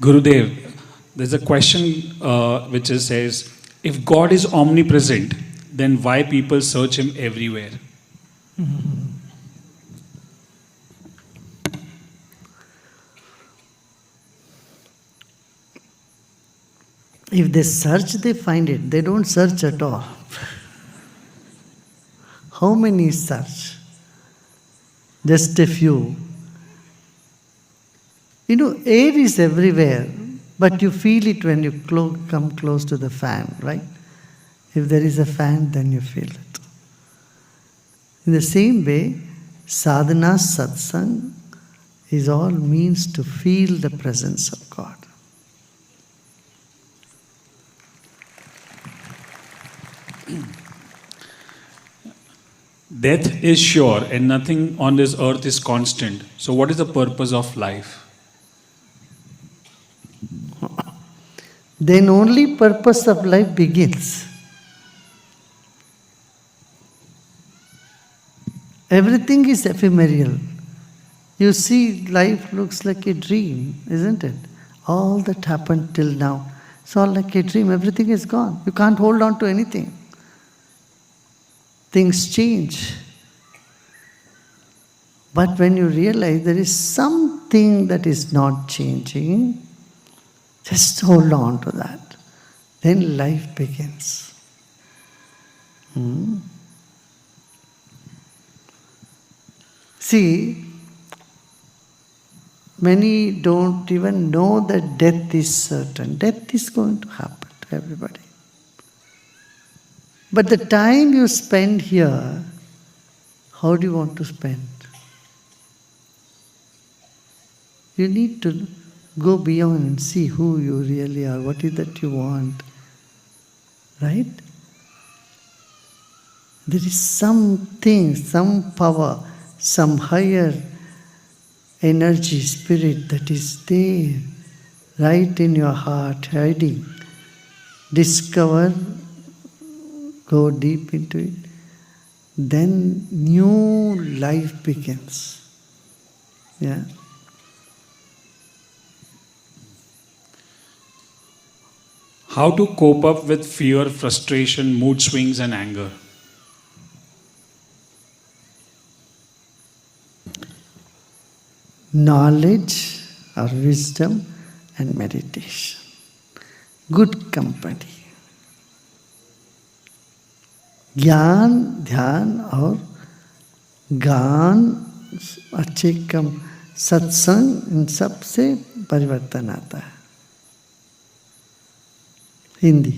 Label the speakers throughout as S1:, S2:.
S1: Gurudev, there's a question says, if God is omnipresent, then why people search Him everywhere?
S2: If they search, they find it. They don't search at all. How many search? Just a few. You know, air is everywhere, but you feel it when you come close to the fan, right? If there is a fan, then you feel it. In the same way, sadhana, satsang is all means to feel the presence of God.
S1: Death is sure and nothing on this earth is constant. So, what is the purpose of life?
S2: Then only purpose of life begins. Everything is ephemeral. You see, life looks like a dream, isn't it? All that happened till now, it's all like a dream. Everything is gone. You can't hold on to anything. Things change. But when you realize there is something that is not changing, just hold on to that. Then life begins. See, many don't even know that death is certain. Death is going to happen to everybody. But the time you spend here, how do you want to spend? You need to go beyond and see who you really are, what is that you want. Right? There is something, some power, some higher energy, spirit that is there, right in your heart, hiding. Discover, go deep into it. Then new life begins. Yeah.
S1: How to cope up with fear, frustration, mood swings, and anger?
S2: Knowledge or wisdom and meditation. Good company. ज्ञान, ध्यान और गान, अच्छे कम सत्संग, इन सब से परिवर्तन आता है. हिंदी.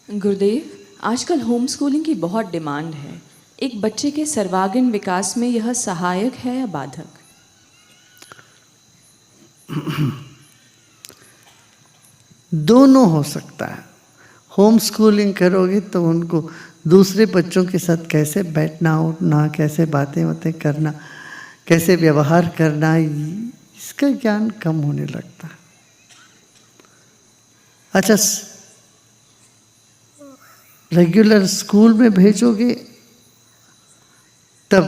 S3: गुरुदेव, आजकल होम स्कूलिंग की बहुत डिमांड है. एक बच्चे के सर्वांगीण विकास में यह सहायक है या बाधक?
S2: दोनों हो सकता है. होम स्कूलिंग करोगे तो उनको दूसरे बच्चों के साथ कैसे बैठना उठना, कैसे बातें करना, कैसे व्यवहार करना, इसका ज्ञान कम होने लगता है. अच्छा, रेगुलर स्कूल में भेजोगे तब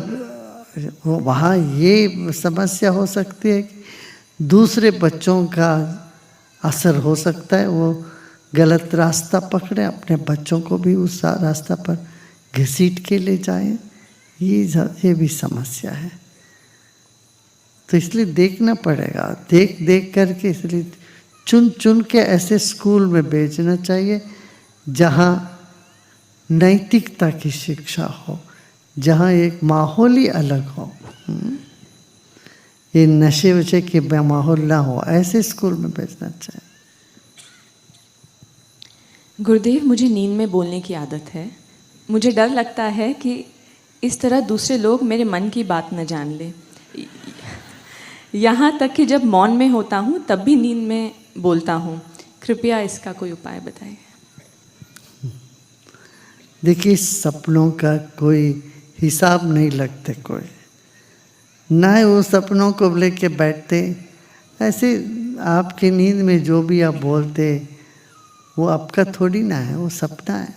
S2: वहाँ ये समस्या हो सकती है कि दूसरे बच्चों का असर हो सकता है, वो गलत रास्ता पकड़े, अपने बच्चों को भी उस रास्ता पर घसीट के ले जाएं. ये भी समस्या है. तो इसलिए देखना पड़ेगा, देख करके, इसलिए चुन के ऐसे स्कूल में भेजना चाहिए जहाँ नैतिकता की शिक्षा हो, जहाँ एक माहौल ही अलग हो. ये नशे वशे के माहौल ना हो, ऐसे स्कूल में भेजना चाहिए.
S3: गुरुदेव, मुझे नींद में बोलने की आदत है. मुझे डर लगता है कि इस तरह दूसरे लोग मेरे मन की बात न जान ले. यहाँ तक कि जब मौन में होता हूँ तब भी नींद में बोलता हूँ. कृपया इसका कोई उपाय बताइए.
S2: देखिए, सपनों का कोई हिसाब नहीं लगते कोई, ना वो सपनों को लेके बैठते. ऐसे आपकी नींद में जो भी आप बोलते वो आपका थोड़ी ना है, वो सपना है.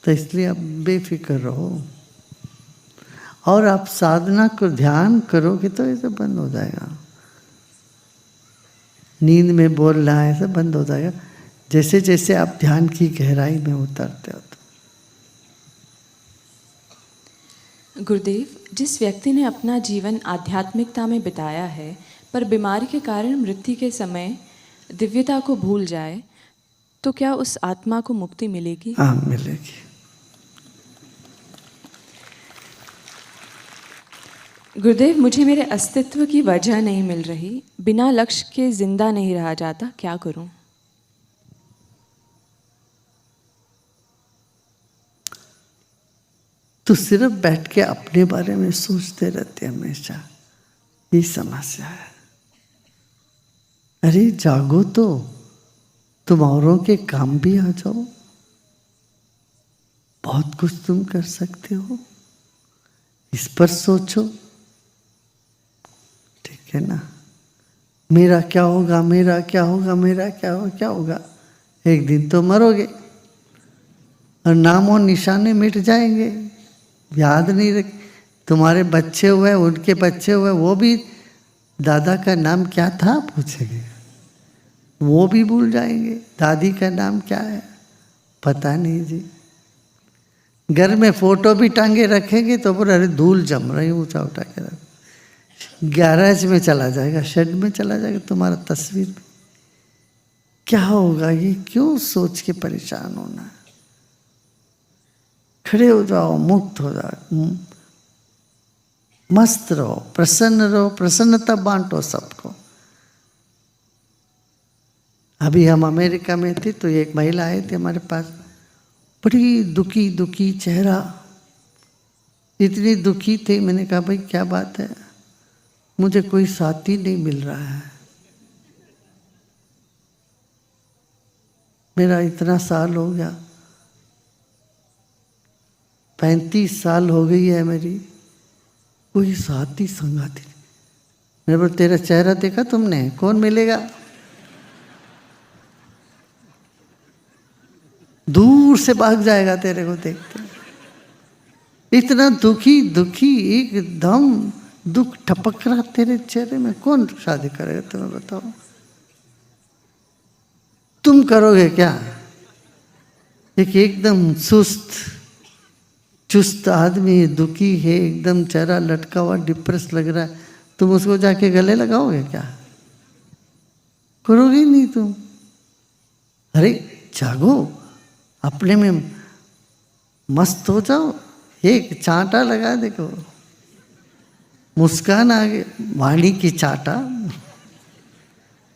S2: तो इसलिए आप बेफिक्र रहो. और आप साधना को ध्यान करोगे तो ये सब बंद हो जाएगा। नींद में बोल रहा है सब बंद हो जाएगा जैसे जैसे आप ध्यान की गहराई में उतरते हो।
S3: गुरुदेव, जिस व्यक्ति ने अपना जीवन आध्यात्मिकता में बिताया है पर बीमारी के कारण मृत्यु के समय दिव्यता को भूल जाए, तो क्या उस आत्मा को मुक्ति मिलेगी?
S2: हाँ, मिलेगी।
S3: गुरुदेव, मुझे मेरे अस्तित्व की वजह नहीं मिल रही, बिना लक्ष्य के जिंदा नहीं रहा जाता, क्या करूं?
S2: तो सिर्फ बैठ के अपने बारे में सोचते रहते हमेशा, ये समस्या है। अरे जागो तो, तुम औरों के काम भी आ जाओ, बहुत कुछ तुम कर सकते हो, इस पर सोचो। ठीक है ना? मेरा क्या होगा, मेरा क्या होगा, मेरा क्या होगा, क्या होगा? एक दिन तो मरोगे और नाम और निशाने मिट जाएंगे, याद नहीं रख। तुम्हारे बच्चे हुए, उनके बच्चे हुए, वो भी दादा का नाम क्या था पूछेंगे, वो भी भूल जाएंगे। दादी का नाम क्या है पता नहीं जी। घर में फोटो भी टांगे रखेंगे तो बोले अरे धूल जम रही, ऊंचा उठा के रख। गैरेज में चला जाएगा, शेड में चला जाएगा तुम्हारा तस्वीर। क्या होगा ये? क्यों सोच के परेशान होना? खड़े हो जाओ, मुक्त हो जाओ, मस्त रहो, प्रसन्न रहो, प्रसन्नता बांटो सबको। अभी हम अमेरिका में थे तो एक महिला आई थी हमारे पास, बड़ी दुखी दुखी चेहरा, इतनी दुखी थी। मैंने कहा भाई क्या बात है? मुझे कोई साथी नहीं मिल रहा है, मेरा इतना साल हो गया, 35 साल हो गई है मेरी, कोई साथी संगाती। मेरे पर तेरा चेहरा देखा तुमने, कौन मिलेगा? दूर से भाग जाएगा तेरे को देखते। इतना दुखी दुखी, एकदम दुख टपक रहा तेरे चेहरे में, कौन शादी करेगा तुम्हें बताओ? तुम करोगे क्या? एक एकदम सुस्त चुस्त आदमी दुखी है, एकदम चेहरा लटका हुआ, डिप्रेस लग रहा है, तुम उसको जाके गले लगाओगे क्या? करोगे नहीं तुम। अरे जागो, अपने में मस्त हो जाओ, एक चांटा लगा देखो, मुस्कान आ गई, वाणी की चाटा,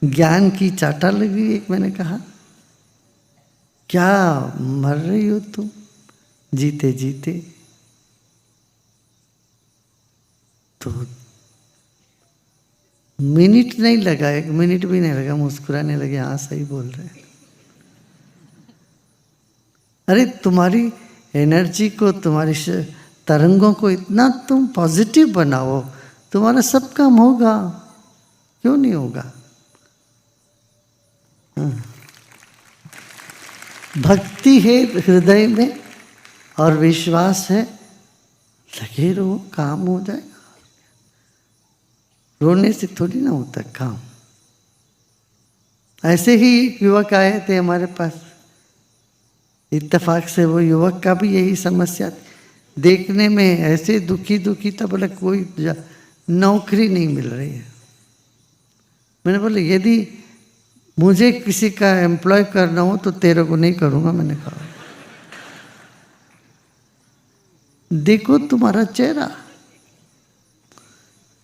S2: ज्ञान की चाटा लगी। एक मैंने कहा क्या मर रही हो तुम जीते जीते? तो मिनट नहीं लगा, 1 मिनट भी नहीं लगा, मुस्कुराने लगे, हाँ सही बोल रहे हैं। अरे तुम्हारी एनर्जी को, तुम्हारी तरंगों को इतना तुम पॉजिटिव बनाओ, तुम्हारा सब काम होगा, क्यों नहीं होगा? भक्ति है हृदय में और विश्वास है, लगे रहो, काम हो जाएगा। रोने से थोड़ी ना होता काम। ऐसे ही एक युवक आए थे हमारे पास, इत्तेफाक से वो युवक का भी यही समस्या थी, देखने में ऐसे दुखी दुखी था, बोले कोई नौकरी नहीं मिल रही है। मैंने बोले यदि मुझे किसी का एम्प्लॉय करना हो तो तेरे को नहीं करूँगा। मैंने कहा देखो तुम्हारा चेहरा,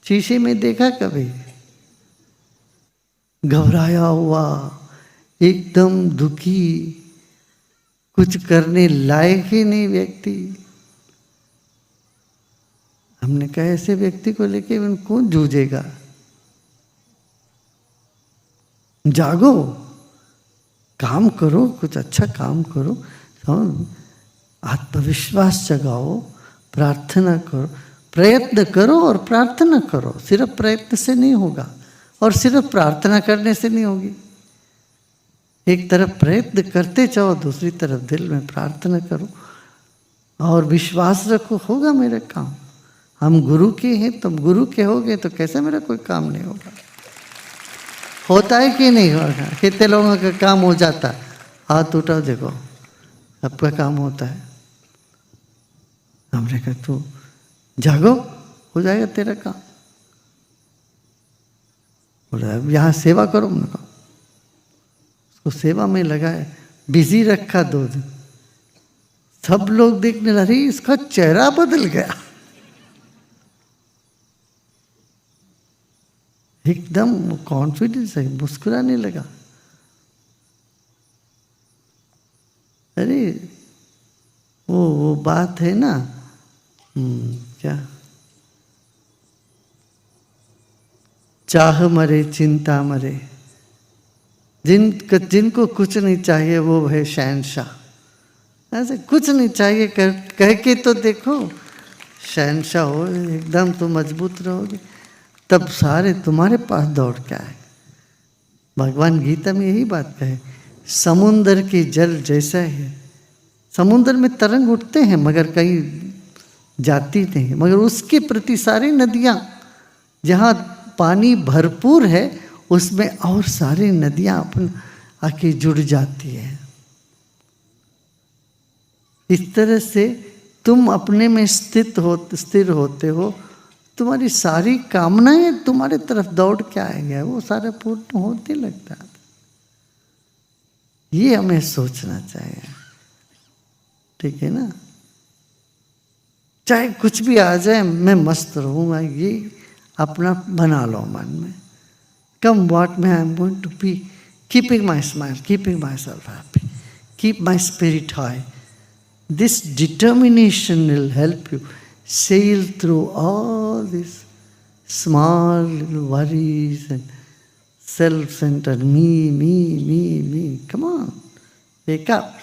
S2: शीशे में देखा कभी? घबराया हुआ, एकदम दुखी, कुछ करने लायक ही नहीं व्यक्ति। हमने कहा ऐसे व्यक्ति को लेके कौन जूझेगा? जागो, काम करो, कुछ अच्छा काम करो, आत्मविश्वास जगाओ, प्रार्थना करो, प्रयत्न करो और प्रार्थना करो। सिर्फ प्रयत्न से नहीं होगा और सिर्फ प्रार्थना करने से नहीं होगी। एक तरफ प्रयत्न करते जाओ, दूसरी तरफ दिल में प्रार्थना करो और विश्वास रखो, होगा मेरा काम। हम गुरु के हैं, तुम गुरु के होगे तो कैसे मेरा कोई काम नहीं होगा? होता है कि नहीं होगा? कितने लोगों का काम हो जाता है? हाथ उठाओ, देखो सबका काम होता है। हमने कहा तू जागो, हो जाएगा तेरा काम। बोला अब यहाँ सेवा करो। हमने कहा उसको सेवा में लगाए, बिजी रखा 2 दिन। सब लोग देखने लगे इसका चेहरा बदल गया, एकदम कॉन्फिडेंस है, मुस्कुराने लगा। अरे वो बात है ना, क्या, चाह मरे चिंता मरे। जिनको कुछ नहीं चाहिए वो है शहंशाह। ऐसे कुछ नहीं चाहिए कह के तो देखो, शहंशाह हो एकदम, तो मजबूत रहोगे, तब सारे तुम्हारे पास दौड़ के आए। भगवान गीता में यही बात कहे, समुंदर के जल जैसा है। समुंदर में तरंग उठते हैं मगर कहीं जाती नहीं, मगर उसके प्रति सारी नदियाँ, जहाँ पानी भरपूर है उसमें और सारी नदियाँ अपन आके जुड़ जाती है। इस तरह से तुम अपने में स्थिर होते हो, तुम्हारी सारी कामनाएं तुम्हारे तरफ दौड़ के आएंगे, वो सारे पूर्ण होते लगता है। ये हमें सोचना चाहिए, ठीक है ना? चाहे कुछ भी आ जाए मैं मस्त रहूँगा, ये अपना बना लो मन में। Come what may I am going to be, keeping my smile, keeping myself happy, keep my spirit high. This determination will help you sail through all these small little worries and self-centered me. Come on, wake up.